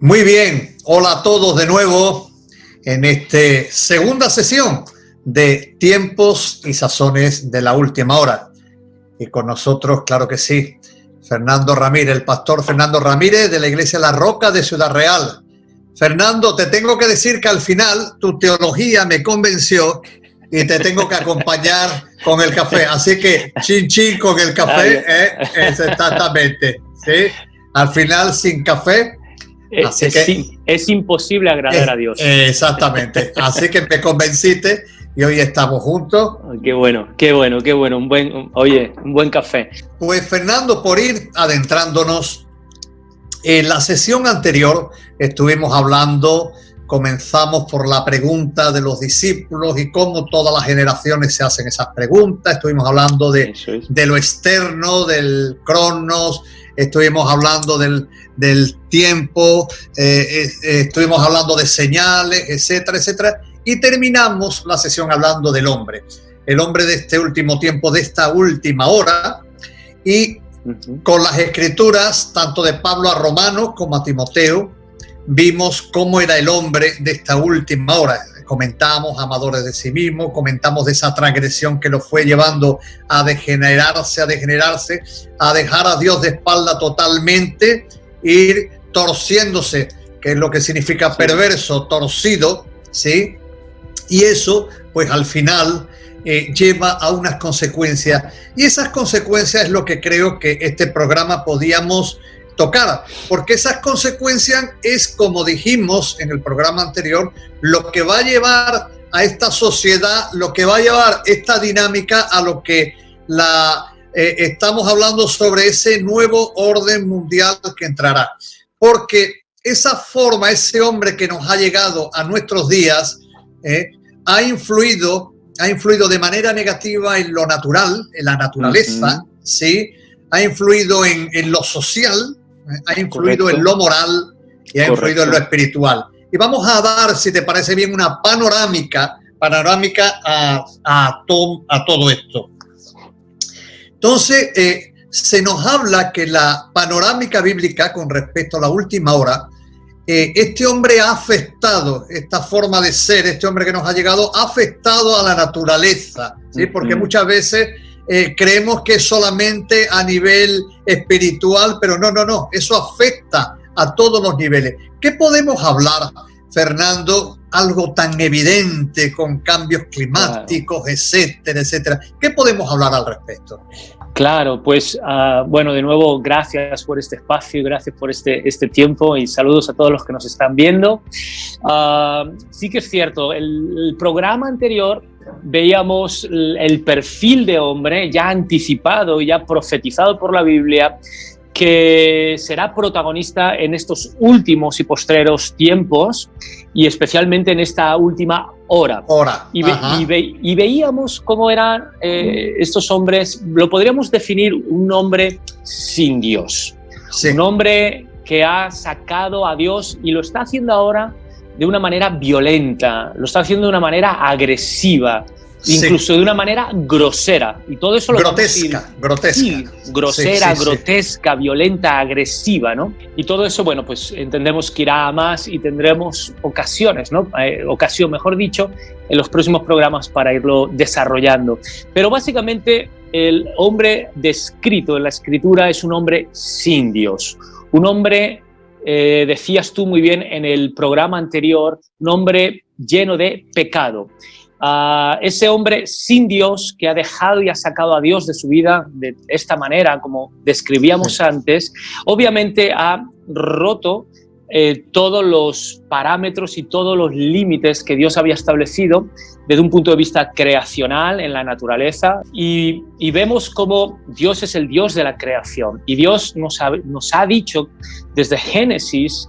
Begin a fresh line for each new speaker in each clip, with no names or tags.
Muy bien, hola a todos de nuevo en esta segunda sesión de Tiempos y Sazones de la Última Hora. Y con nosotros, claro que sí, Fernando Ramírez, el pastor Fernando Ramírez de la Iglesia La Roca de Ciudad Real. Fernando, te tengo que decir que al final tu teología me convenció y te tengo que acompañar con el café. Así que chin chin con el café, es exactamente, ¿sí? Al final sin café. Así que,
es imposible agradar a Dios.
Exactamente. Así que me convenciste y hoy estamos juntos.
Qué bueno. Un buen café.
Pues Fernando, por ir adentrándonos, en la sesión anterior estuvimos hablando, comenzamos por la pregunta de los discípulos y cómo todas las generaciones se hacen esas preguntas. Estuvimos hablando de lo externo, del cronos. Estuvimos hablando del tiempo, estuvimos hablando de señales, etcétera, etcétera. Y terminamos la sesión hablando del hombre. El hombre de este último tiempo, de esta última hora. Y con las escrituras, tanto de Pablo a Romanos como a Timoteo, vimos cómo era el hombre de esta última hora. Comentamos amadores de sí mismo, comentamos de esa transgresión que lo fue llevando a degenerarse, a dejar a Dios de espalda totalmente, ir torciéndose, que es lo que significa perverso, torcido, ¿sí? Y eso, pues al final lleva a unas consecuencias. Y esas consecuencias es lo que creo que este programa podíamos tocar, porque esas consecuencias es, como dijimos en el programa anterior, lo que va a llevar a esta sociedad, lo que va a llevar esta dinámica a lo que estamos hablando sobre ese nuevo orden mundial que entrará. Porque esa forma, ese hombre que nos ha llegado a nuestros días, ha influido de manera negativa en lo natural, en la naturaleza, ¿sí? Ha influido en lo social, ha influido en lo moral y ha influido en lo espiritual. Y vamos a dar, si te parece bien, una panorámica a todo esto. Entonces, se nos habla que la panorámica bíblica con respecto a la última hora, este hombre ha afectado, esta forma de ser, este hombre que nos ha llegado, ha afectado a la naturaleza, ¿sí? Porque muchas veces creemos que es solamente a nivel espiritual, pero no, eso afecta a todos los niveles. ¿Qué podemos hablar, Fernando? Algo tan evidente con cambios climáticos, etcétera. ¿Qué podemos hablar al respecto?
Claro, pues de nuevo, gracias por este espacio y gracias por este tiempo y saludos a todos los que nos están viendo. Sí que es cierto, el programa anterior veíamos el perfil de hombre ya anticipado y ya profetizado por la Biblia, que será protagonista en estos últimos y postreros tiempos y especialmente en esta última hora. Y veíamos cómo eran estos hombres. Lo podríamos definir un hombre sin Dios, sí. Un hombre que ha sacado a Dios y lo está haciendo ahora de una manera violenta, lo está haciendo de una manera agresiva, incluso de una manera grosera. Y todo eso grotesca. Sí, grosera, grotesca, violenta, agresiva, ¿no? Y todo eso, pues entendemos que irá a más y tendremos ocasiones, ¿no? Ocasión, mejor dicho, en los próximos programas para irlo desarrollando. Pero básicamente el hombre descrito en la Escritura es un hombre sin Dios, un hombre, decías tú muy bien en el programa anterior, un hombre lleno de pecado. Ese hombre sin Dios que ha dejado y ha sacado a Dios de su vida de esta manera, como describíamos antes, obviamente ha roto todos los parámetros y todos los límites que Dios había establecido desde un punto de vista creacional en la naturaleza, y vemos cómo Dios es el Dios de la creación, y Dios nos ha dicho desde Génesis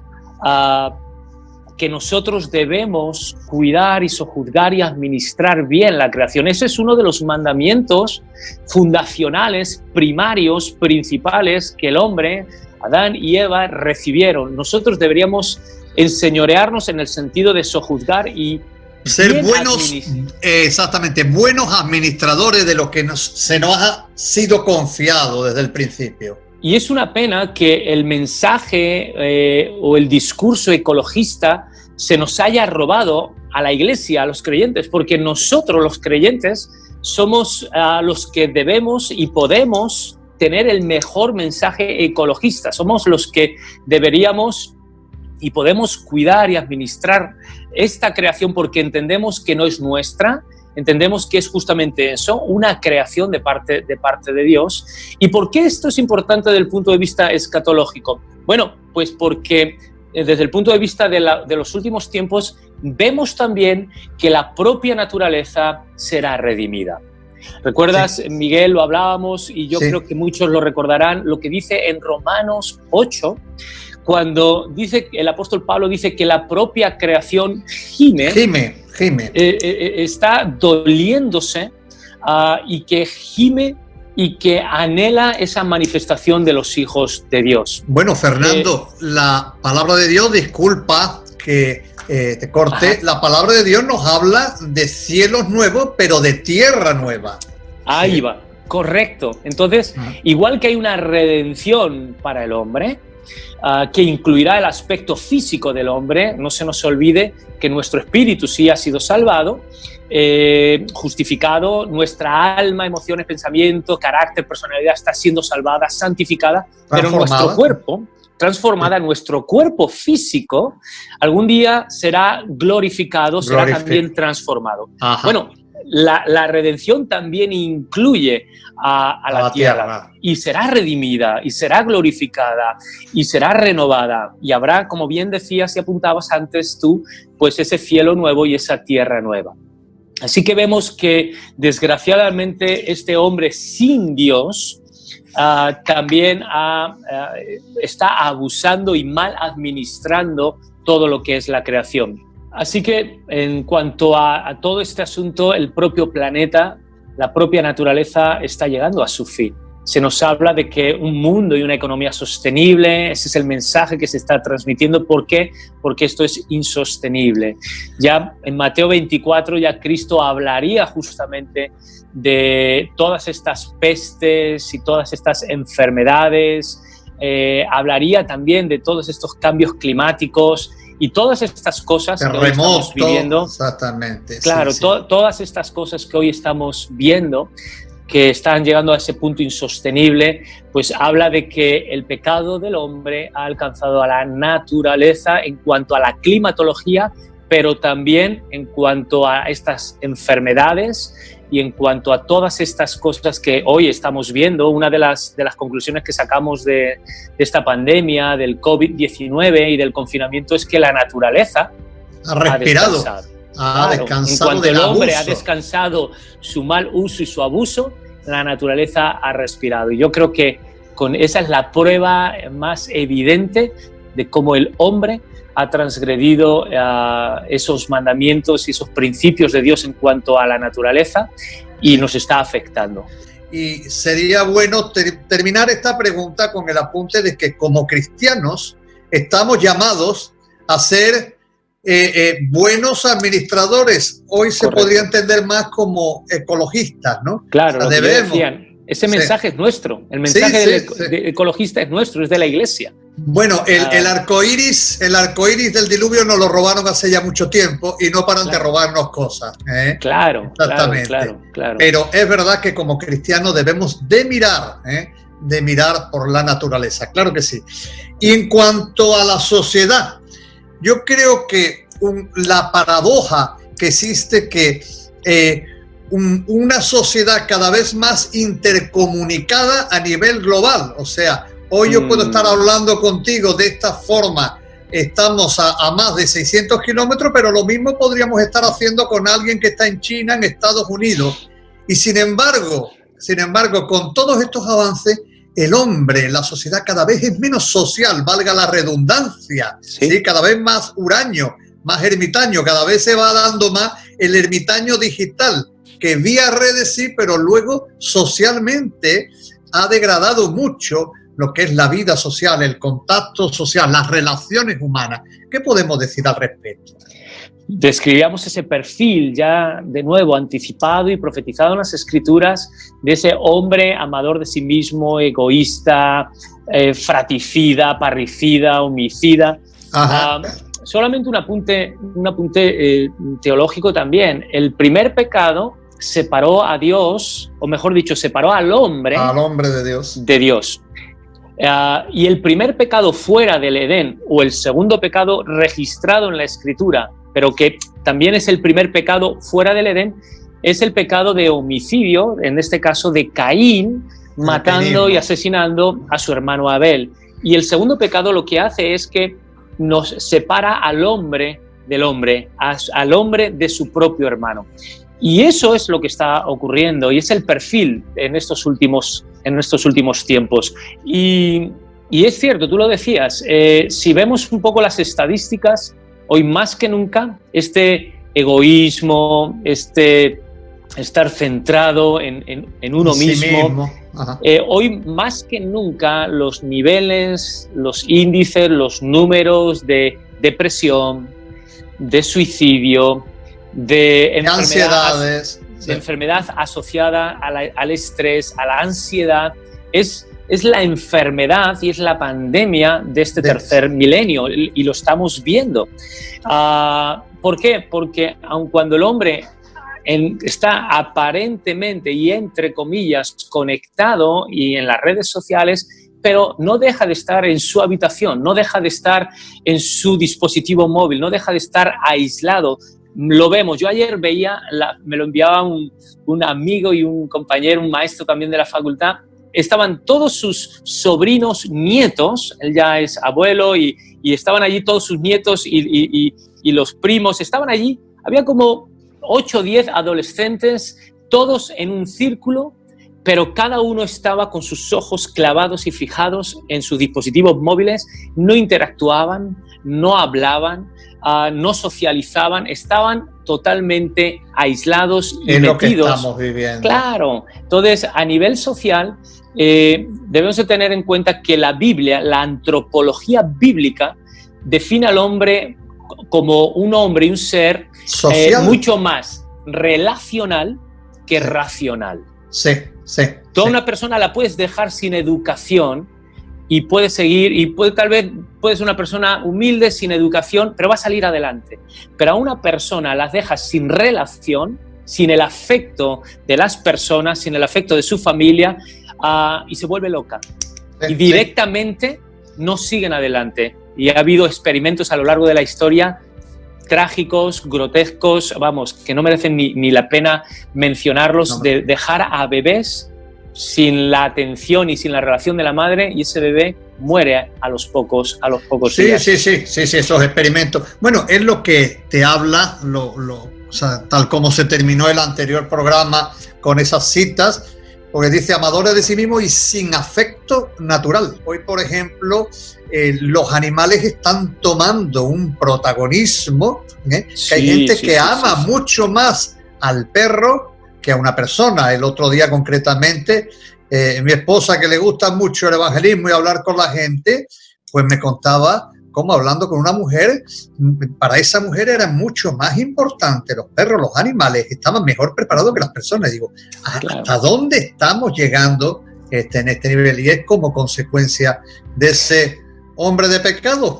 que nosotros debemos cuidar y sojuzgar y administrar bien la creación. Ese es uno de los mandamientos fundacionales, primarios, principales que el hombre, Adán y Eva, recibieron. Nosotros deberíamos enseñorearnos en el sentido de sojuzgar y
ser buenos, buenos administradores de lo que se nos ha sido confiado desde el principio.
Y es una pena que el mensaje o el discurso ecologista se nos haya robado a la Iglesia, a los creyentes, porque nosotros los creyentes somos los que debemos y podemos tener el mejor mensaje ecologista. Somos los que deberíamos y podemos cuidar y administrar esta creación porque entendemos que no es nuestra, entendemos que es justamente eso, una creación de parte de Dios. ¿Y por qué esto es importante desde el punto de vista escatológico? Bueno, pues porque desde el punto de vista de los últimos tiempos vemos también que la propia naturaleza será redimida. ¿Recuerdas, sí, Miguel? Lo hablábamos y yo creo que muchos lo recordarán, lo que dice en Romanos 8, cuando dice, el apóstol Pablo dice que la propia creación gime. Está doliéndose y que gime y que anhela esa manifestación de los hijos de Dios.
Bueno, Fernando, la palabra de Dios, disculpa que te corte, la palabra de Dios nos habla de cielos nuevos, pero de tierra nueva.
Ahí va, correcto. Entonces, igual que hay una redención para el hombre, que incluirá el aspecto físico del hombre, no se nos olvide que nuestro espíritu sí ha sido salvado, justificado, nuestra alma, emociones, pensamientos, carácter, personalidad está siendo salvada, santificada, pero nuestro cuerpo, transformada, nuestro cuerpo físico, algún día será glorificado, será también transformado. Ajá. Bueno, la redención también incluye a la tierra y será redimida y será glorificada y será renovada y habrá, como bien decías y apuntabas antes tú, pues ese cielo nuevo y esa tierra nueva. Así que vemos que desgraciadamente este hombre sin Dios también está abusando y mal administrando todo lo que es la creación. Así que en cuanto a todo este asunto, el propio planeta, la propia naturaleza está llegando a su fin. Se nos habla de que un mundo y una economía sostenible, ese es el mensaje que se está transmitiendo. ¿Por qué? Porque esto es insostenible. Ya en Mateo 24 ya Cristo hablaría justamente de todas estas pestes y todas estas enfermedades, hablaría también de todos estos cambios climáticos y todas estas cosas que hoy estamos viviendo.
Exactamente.
Claro,
sí.
Todas estas cosas que hoy estamos viendo, que están llegando a ese punto insostenible, pues habla de que el pecado del hombre ha alcanzado a la naturaleza en cuanto a la climatología, pero también en cuanto a estas enfermedades y en cuanto a todas estas cosas que hoy estamos viendo. Una de las conclusiones que sacamos de esta pandemia, del COVID-19 y del confinamiento, es que la naturaleza
ha respirado.
Ha descansado. En cuanto el hombre ha descansado su mal uso y su abuso, la naturaleza ha respirado. Y yo creo que esa es la prueba más evidente de cómo el hombre ha transgredido esos mandamientos y esos principios de Dios en cuanto a la naturaleza y nos está afectando.
Y sería bueno terminar esta pregunta con el apunte de que como cristianos estamos llamados a ser buenos administradadores. Hoy se podría entender más como ecologistas, ¿no?
Claro, o sea, debemos. Ese mensaje es nuestro, el mensaje del ecologista es nuestro, es de la Iglesia.
Bueno, el arcoíris del diluvio nos lo robaron hace ya mucho tiempo y no paran de robarnos cosas.
Claro,
exactamente.
Claro.
Pero es verdad que como cristianos debemos de mirar por la naturaleza, claro que sí. Y en cuanto a la sociedad, yo creo que la paradoja que existe que una sociedad cada vez más intercomunicada a nivel global, o sea, hoy yo puedo estar hablando contigo de esta forma, estamos a más de 600 kilómetros, pero lo mismo podríamos estar haciendo con alguien que está en China, en Estados Unidos. Y sin embargo, con todos estos avances, el hombre, la sociedad cada vez es menos social, valga la redundancia, ¿sí? Cada vez más huraño, más ermitaño, cada vez se va dando más el ermitaño digital, que vía redes sí, pero luego socialmente ha degradado mucho lo que es la vida social, el contacto social, las relaciones humanas. ¿Qué podemos decir al respecto?
Describíamos ese perfil ya de nuevo anticipado y profetizado en las Escrituras de ese hombre amador de sí mismo, egoísta, fratricida, parricida, homicida. Solamente un apunte teológico también. El primer pecado separó a Dios, o mejor dicho, separó al hombre
de Dios.
Y el primer pecado fuera del Edén, o el segundo pecado registrado en la Escritura, pero que también es el primer pecado fuera del Edén, es el pecado de homicidio, en este caso de Caín, matando y asesinando a su hermano Abel. Y el segundo pecado lo que hace es que nos separa al hombre del hombre, al hombre de su propio hermano. Y eso es lo que está ocurriendo, y es el perfil en estos últimos tiempos. Y es cierto, tú lo decías, si vemos un poco las estadísticas, hoy más que nunca, este egoísmo, estar centrado en uno mismo. Hoy más que nunca los niveles, los índices, los números de depresión, de suicidio, de
ansiedades,
de enfermedad asociada al estrés, a la ansiedad, es la enfermedad y es la pandemia de este tercer milenio, y lo estamos viendo. ¿Por qué? Porque aun cuando el hombre está aparentemente y entre comillas conectado y en las redes sociales, pero no deja de estar en su habitación, no deja de estar en su dispositivo móvil, no deja de estar aislado. Lo vemos. Yo ayer veía, me lo enviaba un amigo y un compañero, un maestro también de la facultad. Estaban todos sus sobrinos nietos, él ya es abuelo, y estaban allí todos sus nietos y los primos, estaban allí. Había como 8 o 10 adolescentes, todos en un círculo, pero cada uno estaba con sus ojos clavados y fijados en sus dispositivos móviles, no interactuaban, no hablaban, no socializaban, estaban totalmente aislados y metidos. Lo que
estamos viviendo.
Claro. Entonces, a nivel social, debemos de tener en cuenta que la Biblia, la antropología bíblica, define al hombre como un hombre y un ser mucho más relacional que racional.
Sí.
Toda una persona la puedes dejar sin educación y puede seguir, y tal vez puede ser una persona humilde, sin educación, pero va a salir adelante. Pero a una persona las dejas sin relación, sin el afecto de las personas, sin el afecto de su familia, y se vuelve loca. Y directamente no siguen adelante. Y ha habido experimentos a lo largo de la historia trágicos, grotescos, vamos, que no merecen ni la pena mencionarlos, de dejar a bebés sin la atención y sin la relación de la madre, y ese bebé muere a los pocos días.
Sí, esos experimentos. Bueno, es lo que te habla, o sea, tal como se terminó el anterior programa con esas citas, porque dice amadores de sí mismo y sin afecto natural. Hoy, por ejemplo, los animales están tomando un protagonismo, que hay gente que ama mucho más al perro que a una persona. El otro día concretamente, mi esposa, que le gusta mucho el evangelismo y hablar con la gente, pues me contaba cómo hablando con una mujer, para esa mujer era mucho más importante los perros, los animales, estaban mejor preparados que las personas. Digo, ¿hasta dónde estamos llegando en este nivel? Y es como consecuencia de ese hombre de pecado.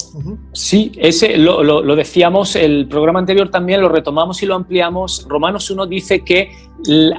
Sí, ese lo decíamos, el programa anterior también lo retomamos y lo ampliamos. Romanos 1 dice que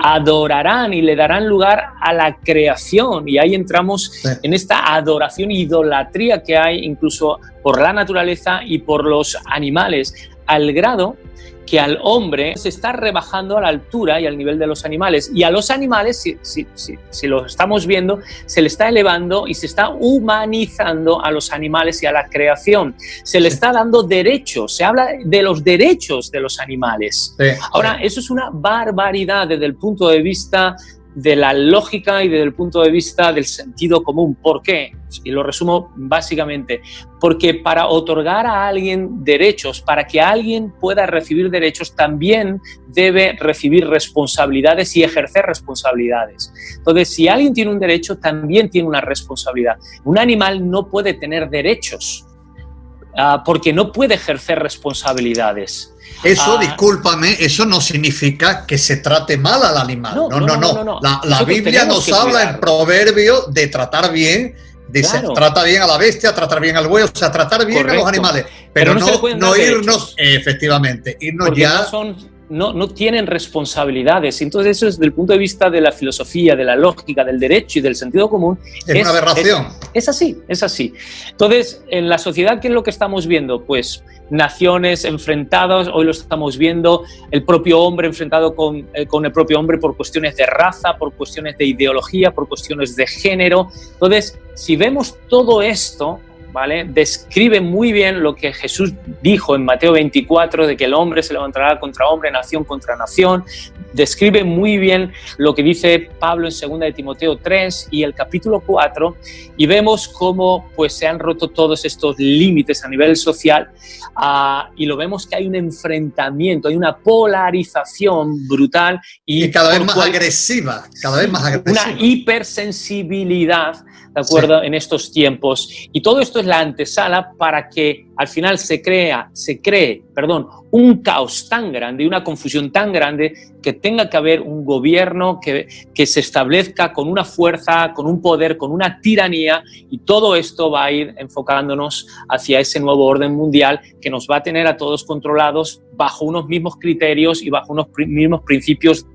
adorarán y le darán lugar a la creación, y ahí entramos en esta adoración e idolatría que hay incluso por la naturaleza y por los animales, al grado que al hombre se está rebajando a la altura y al nivel de los animales, y a los animales, si lo estamos viendo, se le está elevando y se está humanizando a los animales y a la creación, se le está dando derechos, se habla de los derechos de los animales. Ahora, eso es una barbaridad desde el punto de vista de la lógica y desde el punto de vista del sentido común. ¿Por qué? Y lo resumo básicamente, porque para otorgar a alguien derechos, para que alguien pueda recibir derechos, también debe recibir responsabilidades y ejercer responsabilidades. Entonces, si alguien tiene un derecho, también tiene una responsabilidad. Un animal no puede tener derechos porque no puede ejercer responsabilidades.
Eso, discúlpame, eso no significa que se trate mal al animal. No. La Biblia nos habla en Proverbios de tratar bien, dice, claro, trata bien a la bestia, tratar bien al buey, o sea, tratar bien, correcto, a los animales. Pero no irnos, efectivamente, irnos
porque
ya...
No tienen responsabilidades. Entonces eso, desde el punto de vista de la filosofía, de la lógica, del derecho y del sentido común,
es una aberración.
Es así. Entonces, en la sociedad, ¿qué es lo que estamos viendo? Pues naciones enfrentadas, hoy lo estamos viendo, el propio hombre enfrentado con el propio hombre por cuestiones de raza, por cuestiones de ideología, por cuestiones de género. Entonces, si vemos todo esto, ¿vale?, describe muy bien lo que Jesús dijo en Mateo 24, de que el hombre se levantará contra hombre, nación contra nación. Describe muy bien lo que dice Pablo en 2 de Timoteo 3 y el capítulo 4, y vemos cómo pues, se han roto todos estos límites a nivel social, y lo vemos que hay un enfrentamiento, hay una polarización brutal y
cada vez más agresiva,
una hipersensibilidad, ¿de acuerdo?, sí, en estos tiempos. Y todo esto es la antesala para que al final se cree un caos tan grande y una confusión tan grande que tenga que haber un gobierno que se establezca con una fuerza, con un poder, con una tiranía, y todo esto va a ir enfocándonos hacia ese nuevo orden mundial que nos va a tener a todos controlados bajo unos mismos criterios y bajo unos mismos principios,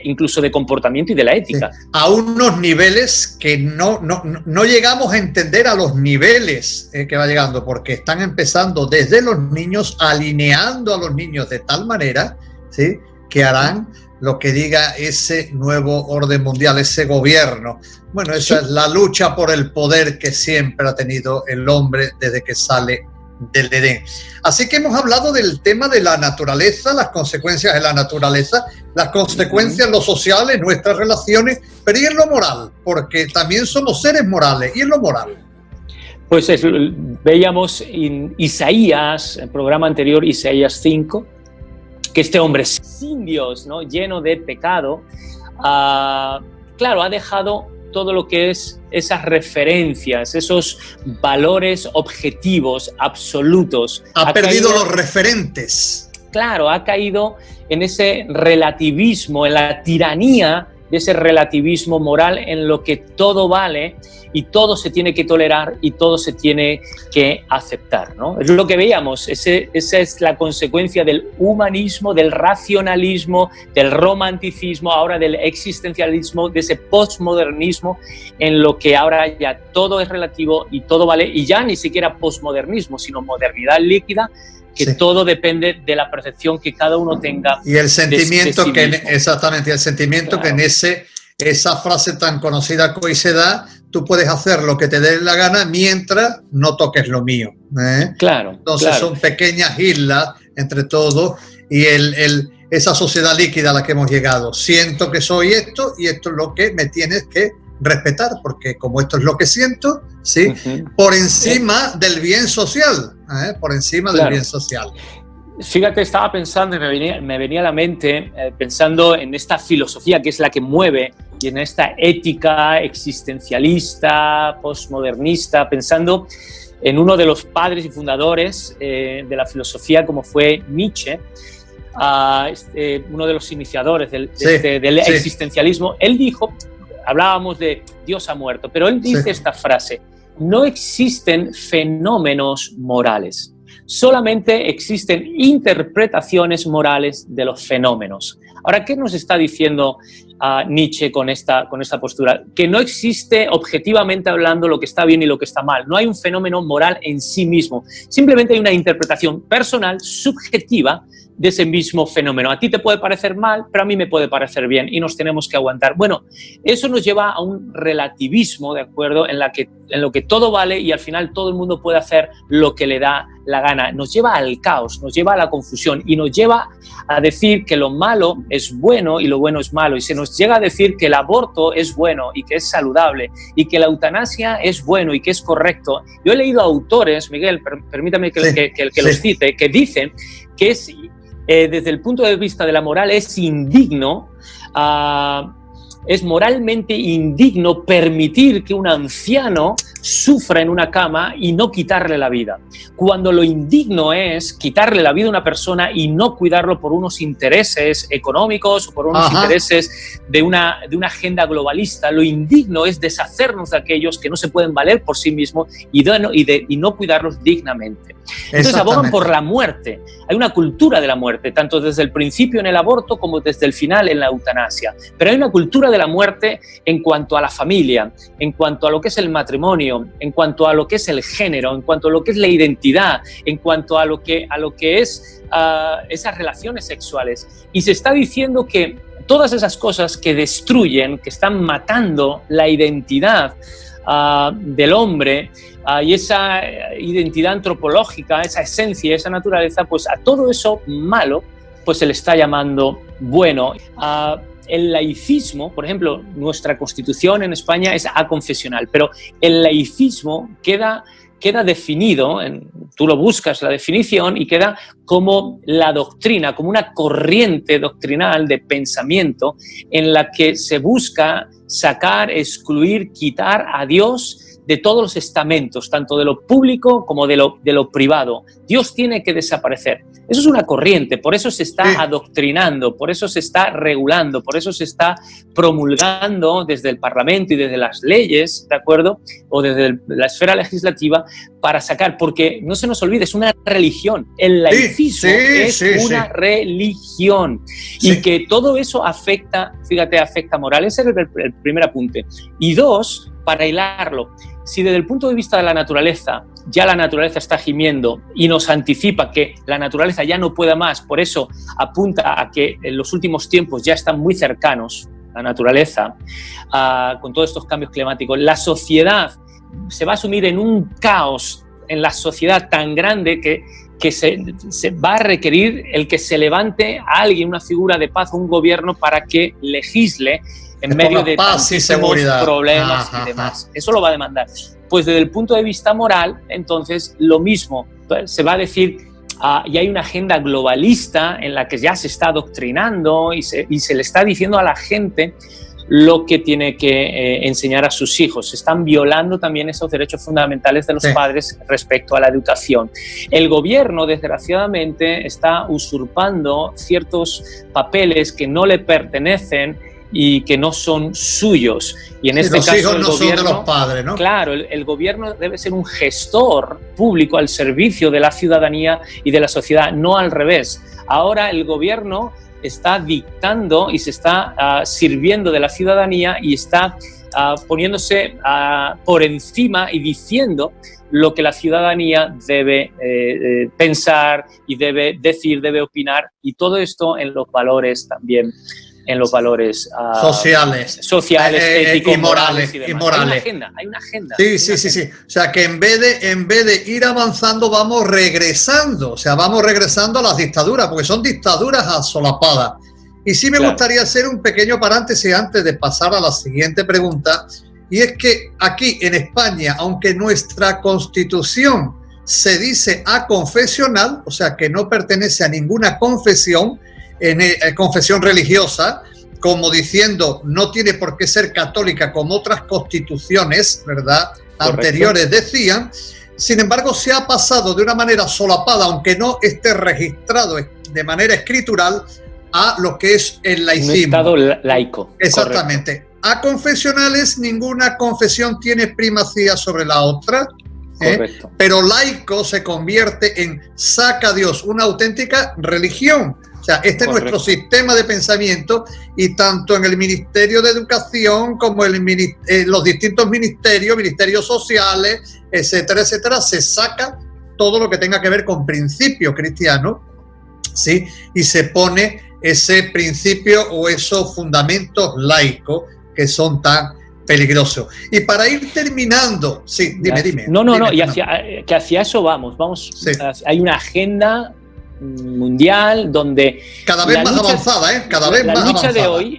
incluso de comportamiento y de la ética.
Sí, a unos niveles que no llegamos a entender a los niveles que va llegando, porque están empezando desde los niños, alineando a los niños de tal manera, ¿sí?, que harán lo que diga ese nuevo orden mundial, ese gobierno. Bueno, esa es la lucha por el poder que siempre ha tenido el hombre desde que sale del Edén. Así que hemos hablado del tema de la naturaleza, las consecuencias de la naturaleza, las consecuencias en lo social, en nuestras relaciones, pero y en lo moral, porque también somos seres morales, y en lo moral.
Pues veíamos en Isaías, el programa anterior, Isaías 5, que este hombre sin Dios, ¿no?, lleno de pecado, claro, ha dejado todo lo que es esas referencias, esos valores objetivos, absolutos.
Ha perdido los referentes.
Claro, ha caído en ese relativismo, en la tiranía de ese relativismo moral en lo que todo vale y todo se tiene que tolerar y todo se tiene que aceptar, ¿no? Es lo que veíamos, esa es la consecuencia del humanismo, del racionalismo, del romanticismo, ahora del existencialismo, de ese postmodernismo en lo que ahora ya todo es relativo y todo vale, y ya ni siquiera postmodernismo, sino modernidad líquida, que sí, todo depende de la percepción que cada uno tenga.
Y el sentimiento
de sí mismo.
Exactamente, el sentimiento, claro, que en esa frase tan conocida que hoy se da, tú puedes hacer lo que te dé la gana mientras no toques lo mío.
Claro.
Entonces
claro,
son pequeñas islas entre todos, y esa sociedad líquida a la que hemos llegado. Siento que soy esto y esto es lo que me tienes que respetar, porque como esto es lo que siento, ¿sí? Por encima del bien social, por encima del bien social.
Fíjate, estaba pensando y me venía a la mente, pensando en esta filosofía que es la que mueve, y en esta ética existencialista, postmodernista, pensando en uno de los padres y fundadores de la filosofía, como fue Nietzsche, uno de los iniciadores del existencialismo. Él dijo, hablábamos de Dios ha muerto, pero él dice esta frase: no existen fenómenos morales, solamente existen interpretaciones morales de los fenómenos. Ahora, ¿qué nos está diciendo Nietzsche con esta postura? Que no existe objetivamente hablando lo que está bien y lo que está mal. No hay un fenómeno moral en sí mismo. Simplemente hay una interpretación personal, subjetiva, de ese mismo fenómeno. A ti te puede parecer mal, pero a mí me puede parecer bien y nos tenemos que aguantar. Bueno, eso nos lleva a un relativismo, ¿de acuerdo?, en lo que todo vale y al final todo el mundo puede hacer lo que le da la gana, nos lleva al caos, nos lleva a la confusión y nos lleva a decir que lo malo es bueno y lo bueno es malo, y se nos llega a decir que el aborto es bueno y que es saludable y que la eutanasia es bueno y que es correcto. Yo he leído autores, Miguel, permítame que los cite, que dicen que es, desde el punto de vista de la moral es indigno, es moralmente indigno permitir que un anciano sufra en una cama y no quitarle la vida. Cuando lo indigno es quitarle la vida a una persona y no cuidarlo por unos intereses económicos o por unos intereses de una agenda globalista, lo indigno es deshacernos de aquellos que no se pueden valer por sí mismos y no cuidarlos dignamente. Entonces abogan por la muerte. Hay una cultura de la muerte, tanto desde el principio en el aborto como desde el final en la eutanasia. Pero hay una cultura de la muerte en cuanto a la familia, en cuanto a lo que es el matrimonio, en cuanto a lo que es el género, en cuanto a lo que es la identidad, en cuanto a lo que es esas relaciones sexuales. Y se está diciendo que todas esas cosas que destruyen, que están matando la identidad del hombre, y esa identidad antropológica, esa esencia, esa naturaleza, pues a todo eso malo, pues se le está llamando bueno. El laicismo, por ejemplo, nuestra Constitución en España es aconfesional, pero el laicismo queda definido, tú lo buscas la definición, y queda como la doctrina, como una corriente doctrinal de pensamiento en la que se busca sacar, excluir, quitar a Dios de todos los estamentos, tanto de lo público como de lo privado. Dios tiene que desaparecer. Eso es una corriente, por eso se está adoctrinando, por eso se está regulando, por eso se está promulgando desde el Parlamento y desde las leyes, ¿de acuerdo? O desde la esfera legislativa, para sacar, porque no se nos olvide, es una religión. El laicismo es una religión. Y que todo eso afecta, fíjate, afecta moral. Ese es el primer apunte. Y dos, para hilarlo, si desde el punto de vista de la naturaleza, ya la naturaleza está gimiendo y nos anticipa que la naturaleza ya no pueda más, por eso apunta a que en los últimos tiempos ya están muy cercanos, la naturaleza, con todos estos cambios climáticos, la sociedad se va a sumir en un caos en la sociedad tan grande que se va a requerir el que se levante a alguien, una figura de paz, un gobierno, para que legisle en medio de tantísimos problemas y demás. Eso lo va a demandar. Pues desde el punto de vista moral, entonces lo mismo, se va a decir, y hay una agenda globalista en la que ya se está adoctrinando y se le está diciendo a la gente lo que tiene que enseñar a sus hijos. Se están violando también esos derechos fundamentales de los padres respecto a la educación. El gobierno, desgraciadamente, está usurpando ciertos papeles que no le pertenecen y que no son suyos. Y en este caso
los hijos
el
no
gobierno,
son de los padres, ¿no?
Claro, el gobierno debe ser un gestor público al servicio de la ciudadanía y de la sociedad, no al revés. Ahora el gobierno está dictando y se está sirviendo de la ciudadanía y está poniéndose por encima y diciendo lo que la ciudadanía debe pensar y debe decir, debe opinar, y todo esto en los valores también, en los valores sociales, éticos,
y morales.
Hay una agenda.
Sí. O sea, que en vez de ir avanzando, vamos regresando. O sea, vamos regresando a las dictaduras, porque son dictaduras asolapadas. Y sí me gustaría hacer un pequeño paréntesis antes de pasar a la siguiente pregunta. Y es que aquí en España, aunque nuestra Constitución se dice aconfesional, o sea, que no pertenece a ninguna confesión, confesión religiosa, como diciendo no tiene por qué ser católica como otras constituciones, ¿verdad?, anteriores decían. Sin embargo, se ha pasado de una manera solapada, aunque no esté registrado de manera escritural, a lo que es el laicismo. Un
estado laico.
Exactamente. Correcto. A confesionales, ninguna confesión tiene primacía sobre la otra. Pero laico se convierte en saca a Dios, una auténtica religión. O sea, este es nuestro sistema de pensamiento, y tanto en el Ministerio de Educación como en los distintos ministerios sociales, etcétera, etcétera, se saca todo lo que tenga que ver con principios cristianos, ¿sí? Y se pone ese principio o esos fundamentos laicos que son tan peligroso. Y para ir terminando, sí, dime.
No, y hacia eso vamos. Sí. Hay una agenda mundial donde
cada vez más avanzada, cada vez más avanzada.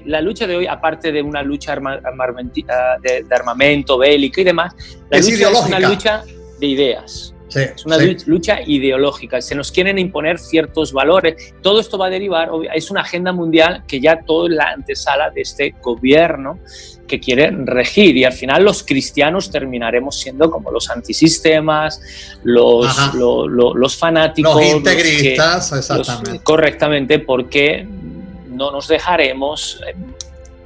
La lucha de hoy, aparte de una lucha de armamento bélico y demás, es una lucha de ideas.
Sí,
es una lucha ideológica. Se nos quieren imponer ciertos valores. Todo esto va a derivar, es una agenda mundial que ya todo es la antesala de este gobierno que quiere regir, y al final los cristianos terminaremos siendo como los antisistemas, los fanáticos,
los integristas, exactamente.
Correctamente, porque no nos dejaremos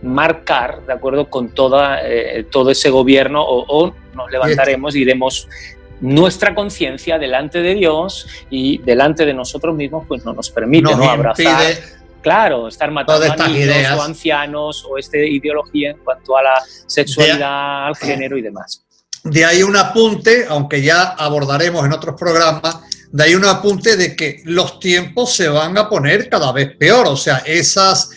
marcar, de acuerdo, con todo ese gobierno, o nos levantaremos y diremos nuestra conciencia delante de Dios y delante de nosotros mismos, pues no nos permite abrazar. Claro, estar matando a niños ideas, o ancianos, o esta ideología en cuanto a la sexualidad, al género y demás.
De ahí un apunte, aunque ya abordaremos en otros programas, de ahí un apunte de que los tiempos se van a poner cada vez peor. O sea, esas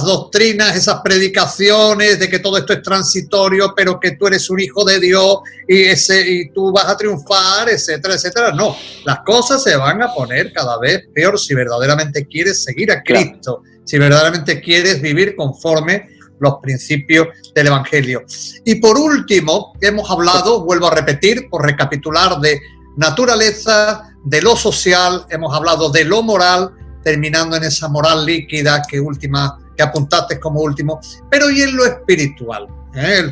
doctrinas, esas predicaciones de que todo esto es transitorio, pero que tú eres un hijo de Dios y tú vas a triunfar, etcétera, etcétera. No, las cosas se van a poner cada vez peor si verdaderamente quieres seguir a Cristo, si verdaderamente quieres vivir conforme los principios del Evangelio. Y por último, hemos hablado, vuelvo a repetir, por recapitular, de naturaleza, de lo social, hemos hablado de lo moral, terminando en esa moral líquida que apuntaste como último, pero y en lo espiritual.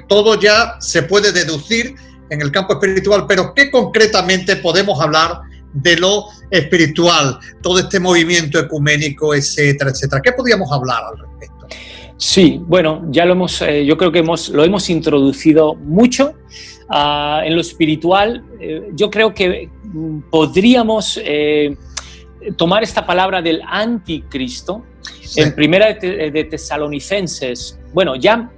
Todo ya se puede deducir en el campo espiritual, pero ¿qué concretamente podemos hablar de lo espiritual? Todo este movimiento ecuménico, etcétera, etcétera. ¿Qué podríamos hablar al respecto?
Sí, bueno, ya yo creo que lo hemos introducido mucho. En lo espiritual, yo creo que podríamos tomar esta palabra del anticristo. Sí. En Primera de Tesalonicenses, bueno, ya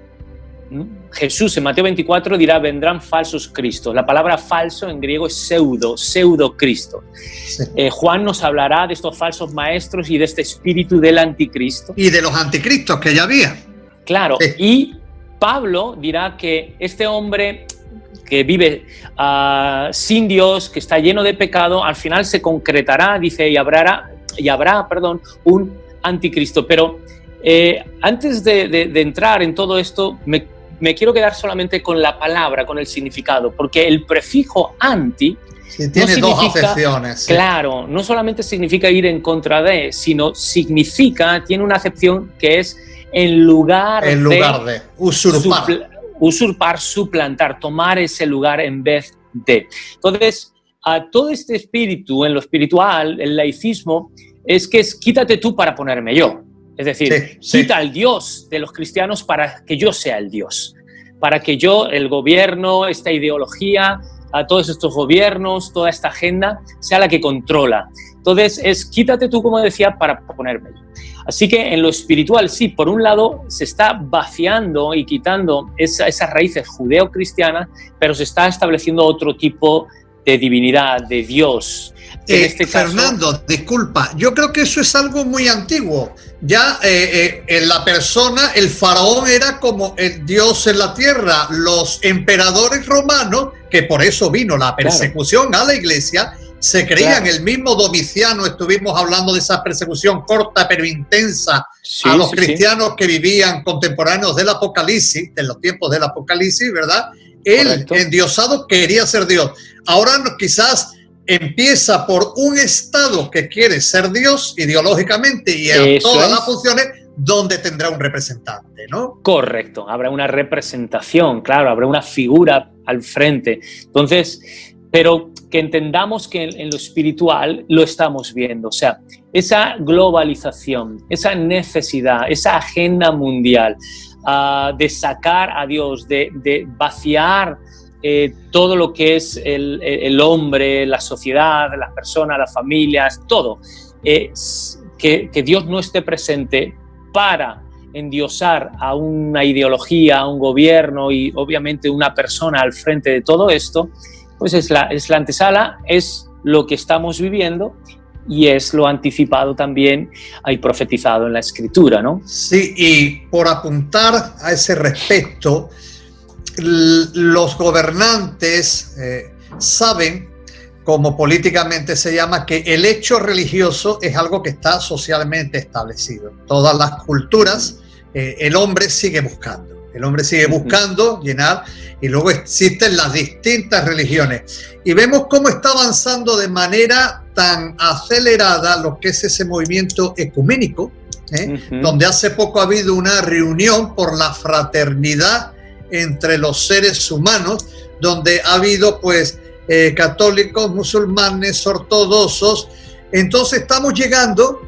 Jesús en Mateo 24 dirá: vendrán falsos cristos. La palabra falso en griego es pseudo Cristo. Sí. Juan nos hablará de estos falsos maestros y de este espíritu del anticristo.
Y de los anticristos que ya había.
Claro, sí. Y Pablo dirá que este hombre que vive sin Dios, que está lleno de pecado, al final se concretará, dice, y habrá un anticristo. Pero antes de entrar en todo esto, me quiero quedar solamente con la palabra, con el significado, porque el prefijo anti
tiene dos acepciones. Sí.
Claro, no solamente significa ir en contra de, sino tiene una acepción que es en lugar de usurpar, suplantar, tomar ese lugar en vez de. Entonces, a todo este espíritu, en lo espiritual, el laicismo, es quítate tú para ponerme yo. Es decir, quita al Dios de los cristianos para que yo sea el Dios. Para que yo, el gobierno, esta ideología, a todos estos gobiernos, toda esta agenda, sea la que controla. Entonces, quítate tú, como decía, para ponerme yo. Así que en lo espiritual, sí, por un lado se está vaciando y quitando esas raíces judeo-cristianas, pero se está estableciendo otro tipo de divinidad, de Dios. En este caso,
Fernando, disculpa, yo creo que eso es algo muy antiguo. Ya en la persona, el faraón era como el Dios en la tierra. Los emperadores romanos, que por eso vino la persecución a la iglesia, se creían, el mismo Domiciano, estuvimos hablando de esa persecución corta pero intensa a los cristianos que vivían contemporáneos del Apocalipsis, en los tiempos del Apocalipsis, ¿verdad? Él, endiosado, quería ser Dios. Ahora quizás empieza por un estado que quiere ser Dios ideológicamente y en todas las funciones, donde tendrá un representante, ¿no?
Correcto, habrá una representación, claro, habrá una figura al frente. Entonces, pero que entendamos que en lo espiritual lo estamos viendo, o sea, esa globalización, esa necesidad, esa agenda mundial de sacar a Dios, de vaciar todo lo que es el hombre, la sociedad, las personas, las familias, todo, que Dios no esté presente para endiosar a una ideología, a un gobierno y obviamente una persona al frente de todo esto, pues es la antesala, es lo que estamos viviendo y es lo anticipado también y profetizado en la Escritura, ¿no?
Sí, y por apuntar a ese respecto, los gobernantes saben, como políticamente se llama, que el hecho religioso es algo que está socialmente establecido. Todas las culturas, el hombre sigue buscando. El hombre sigue buscando llenar, y luego existen las distintas religiones. Y vemos cómo está avanzando de manera tan acelerada lo que es ese movimiento ecuménico, donde hace poco ha habido una reunión por la fraternidad entre los seres humanos, donde ha habido pues católicos, musulmanes, ortodoxos. Entonces estamos llegando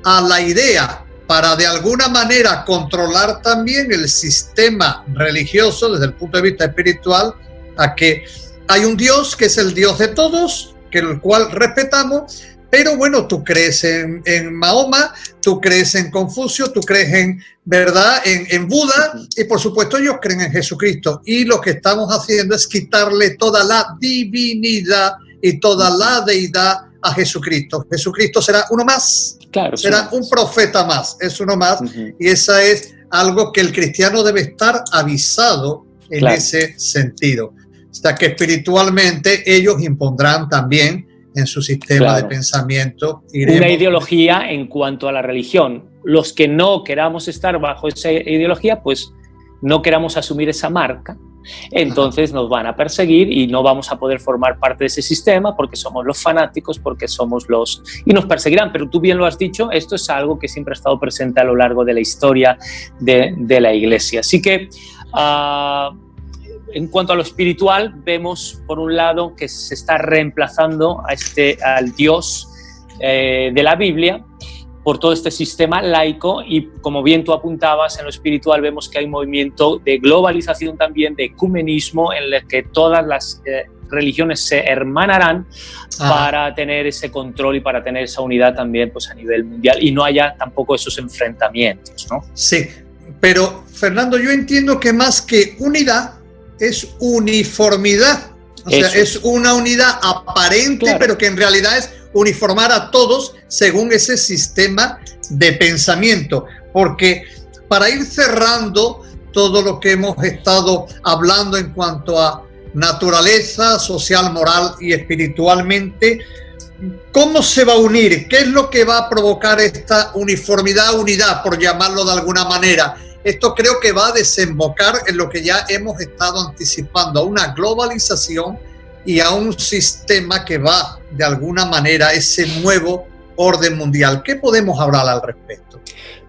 a la idea para de alguna manera controlar también el sistema religioso desde el punto de vista espiritual, a que hay un Dios que es el Dios de todos, que el cual respetamos, pero bueno, tú crees en Mahoma, tú crees en Confucio, tú crees en, ¿verdad?, en Buda, y por supuesto ellos creen en Jesucristo. Y lo que estamos haciendo es quitarle toda la divinidad y toda la deidad a Jesucristo. Jesucristo será uno más, claro, será un profeta más, es uno más, y esa es algo que el cristiano debe estar avisado en ese sentido. O sea que espiritualmente ellos impondrán también en su sistema de pensamiento
una ideología en cuanto a la religión. Los que no queramos estar bajo esa ideología, pues no queramos asumir esa marca, entonces nos van a perseguir y no vamos a poder formar parte de ese sistema porque somos los fanáticos, porque somos los... y nos perseguirán. Pero tú bien lo has dicho, esto es algo que siempre ha estado presente a lo largo de la historia de la Iglesia. Así que en cuanto a lo espiritual, vemos por un lado que se está reemplazando al Dios de la Biblia por todo este sistema laico, y como bien tú apuntabas, en lo espiritual vemos que hay movimiento de globalización también, de ecumenismo, en el que todas las religiones se hermanarán para tener ese control y para tener esa unidad también pues, a nivel mundial, y no haya tampoco esos enfrentamientos, ¿no?
Sí, pero Fernando, yo entiendo que más que unidad es uniformidad. O sea, es una unidad aparente, pero que en realidad es uniformar a todos según ese sistema de pensamiento. Porque para ir cerrando todo lo que hemos estado hablando en cuanto a naturaleza, social, moral y espiritualmente, ¿cómo se va a unir? ¿Qué es lo que va a provocar esta uniformidad, unidad, por llamarlo de alguna manera? Esto creo que va a desembocar en lo que ya hemos estado anticipando, a una globalización y a un sistema que va, de alguna manera, a ese nuevo orden mundial. ¿Qué podemos hablar al respecto?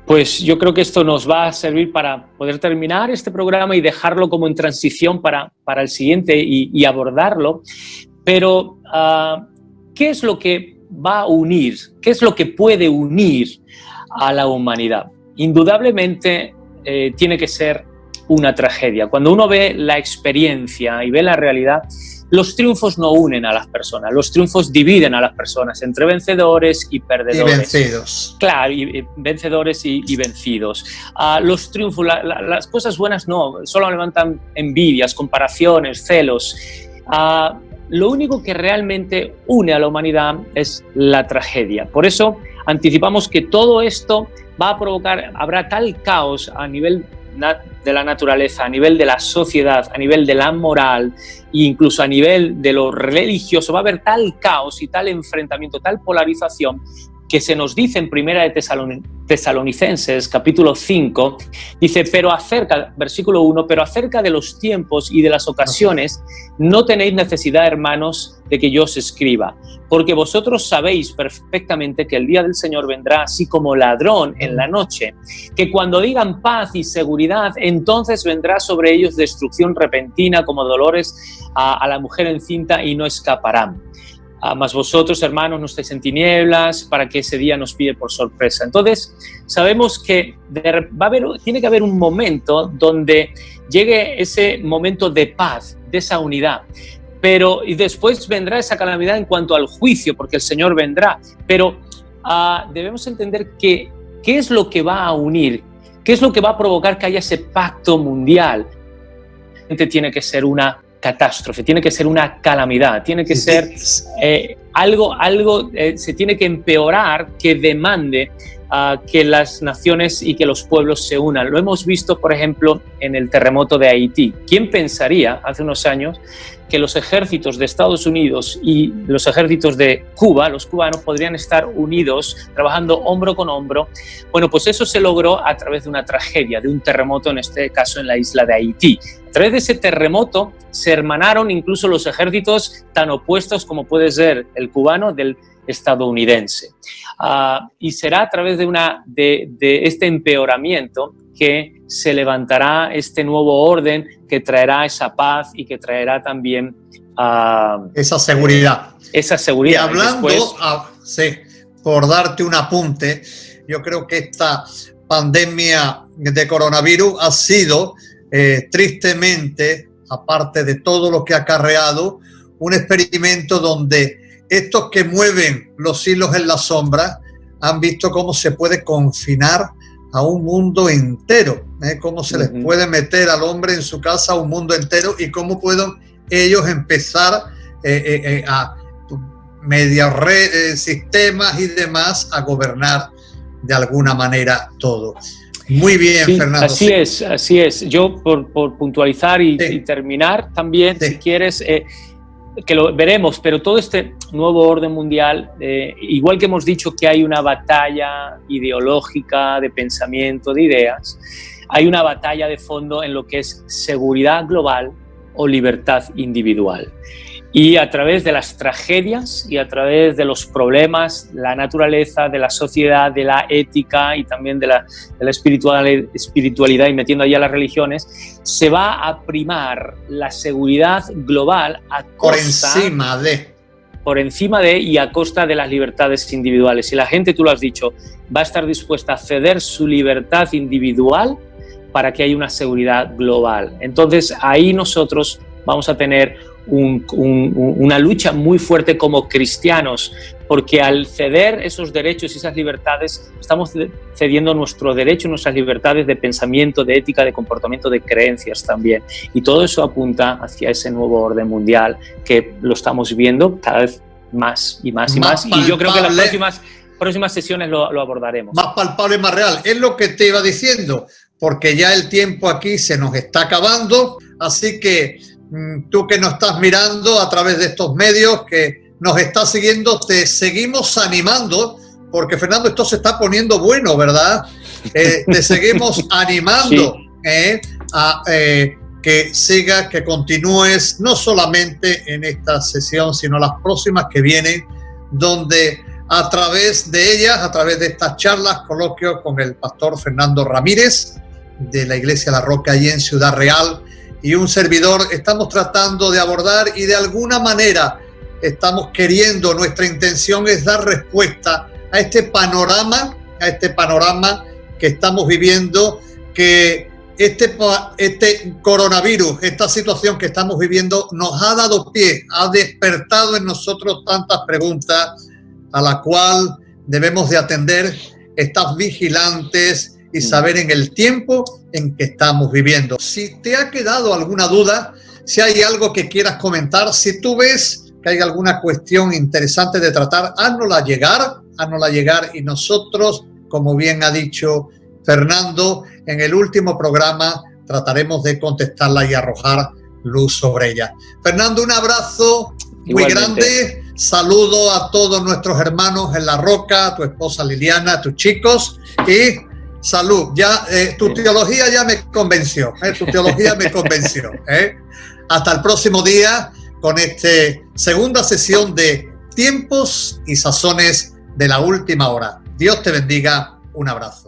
Pues yo creo que esto nos va a servir para poder terminar este programa y dejarlo como en transición para el siguiente y abordarlo. Pero, ¿qué es lo que va a unir? ¿Qué es lo que puede unir a la humanidad? Indudablemente, tiene que ser una tragedia. Cuando uno ve la experiencia y ve la realidad, los triunfos no unen a las personas, los triunfos dividen a las personas entre vencedores y perdedores.
Y vencidos.
Claro, y vencedores y vencidos. Los triunfos, las cosas buenas no, solo levantan envidias, comparaciones, celos. Lo único que realmente une a la humanidad es la tragedia. Por eso anticipamos que todo esto va a provocar, habrá tal caos a nivel de la naturaleza, a nivel de la sociedad, a nivel de la moral e incluso a nivel de lo religioso, va a haber tal caos y tal enfrentamiento, tal polarización, que se nos dice en Primera de Tesalonicenses, capítulo 5, dice, versículo 1, pero acerca de los tiempos y de las ocasiones, no tenéis necesidad, hermanos, de que yo os escriba, porque vosotros sabéis perfectamente que el día del Señor vendrá así como ladrón en la noche, que cuando digan paz y seguridad, entonces vendrá sobre ellos destrucción repentina como dolores a la mujer encinta y no escaparán. Mas vosotros, hermanos, no estáis en tinieblas para que ese día nos pille por sorpresa. Entonces, sabemos que tiene que haber un momento donde llegue ese momento de paz, de esa unidad. Y después vendrá esa calamidad en cuanto al juicio, porque el Señor vendrá. Pero debemos entender qué es lo que va a unir, qué es lo que va a provocar que haya ese pacto mundial. Tiene que ser una catástrofe, tiene que ser una calamidad, tiene que ser algo se tiene que empeorar que demande que las naciones y que los pueblos se unan. Lo hemos visto, por ejemplo, en el terremoto de Haití. ¿Quién pensaría hace unos años que los ejércitos de Estados Unidos y los ejércitos de Cuba, los cubanos, podrían estar unidos, trabajando hombro con hombro? Bueno, pues eso se logró a través de una tragedia, de un terremoto, en este caso en la isla de Haití. A través de ese terremoto se hermanaron incluso los ejércitos tan opuestos como puede ser el cubano del estadounidense. Y será a través de este empeoramiento que se levantará este nuevo orden que traerá esa paz y que traerá también
esa seguridad.
Esa seguridad.
Y hablando, sí, por darte un apunte, yo creo que esta pandemia de coronavirus ha sido tristemente, aparte de todo lo que ha acarreado, un experimento donde estos que mueven los hilos en la sombra han visto cómo se puede confinar a un mundo entero, cómo se les puede meter al hombre en su casa a un mundo entero y cómo pueden ellos empezar a medias redes, sistemas y demás a gobernar de alguna manera todo. Muy bien,
sí,
Fernando.
Así es. Yo por puntualizar y terminar también, si quieres, que lo veremos, pero todo este nuevo orden mundial, igual que hemos dicho que hay una batalla ideológica, de pensamiento, de ideas, hay una batalla de fondo en lo que es seguridad global o libertad individual. Y a través de las tragedias y a través de los problemas, la naturaleza, de la sociedad, de la ética y también de la espiritualidad y metiendo allá las religiones, se va a primar la seguridad global a costa, por encima de y a costa de las libertades individuales. Y la gente, tú lo has dicho, va a estar dispuesta a ceder su libertad individual para que haya una seguridad global. Entonces ahí nosotros vamos a tener una lucha muy fuerte como cristianos, porque al ceder esos derechos y esas libertades, estamos cediendo nuestro derecho, nuestras libertades de pensamiento, de ética, de comportamiento, de creencias también. Y todo eso apunta hacia ese nuevo orden mundial que lo estamos viendo cada vez más y más y más. Y yo creo que en las próximas sesiones lo abordaremos.
Más palpable, más real. Es lo que te iba diciendo, porque ya el tiempo aquí se nos está acabando, así que tú que nos estás mirando a través de estos medios, que nos estás siguiendo, te seguimos animando, porque Fernando, esto se está poniendo bueno, ¿verdad? Te seguimos animando a que sigas, que continúes, no solamente en esta sesión, sino las próximas que vienen, donde a través de ellas, a través de estas charlas, coloquios con el pastor Fernando Ramírez, de la Iglesia La Roca, allí en Ciudad Real, y un servidor, estamos tratando de abordar y de alguna manera estamos queriendo, nuestra intención es dar respuesta a este panorama que estamos viviendo, que este coronavirus, esta situación que estamos viviendo nos ha dado pie, ha despertado en nosotros tantas preguntas a las cuales debemos de atender, estar vigilantes y saber en el tiempo en que estamos viviendo. Si te ha quedado alguna duda, si hay algo que quieras comentar, si tú ves que hay alguna cuestión interesante de tratar, háznosla llegar y nosotros, como bien ha dicho Fernando, en el último programa trataremos de contestarla y arrojar luz sobre ella. Fernando, un abrazo muy grande, saludo a todos nuestros hermanos en La Roca, a tu esposa Liliana, a tus chicos y salud. Ya tu teología ya me convenció, Hasta el próximo día con esta segunda sesión de Tiempos y Sazones de la Última Hora. Dios te bendiga. Un abrazo.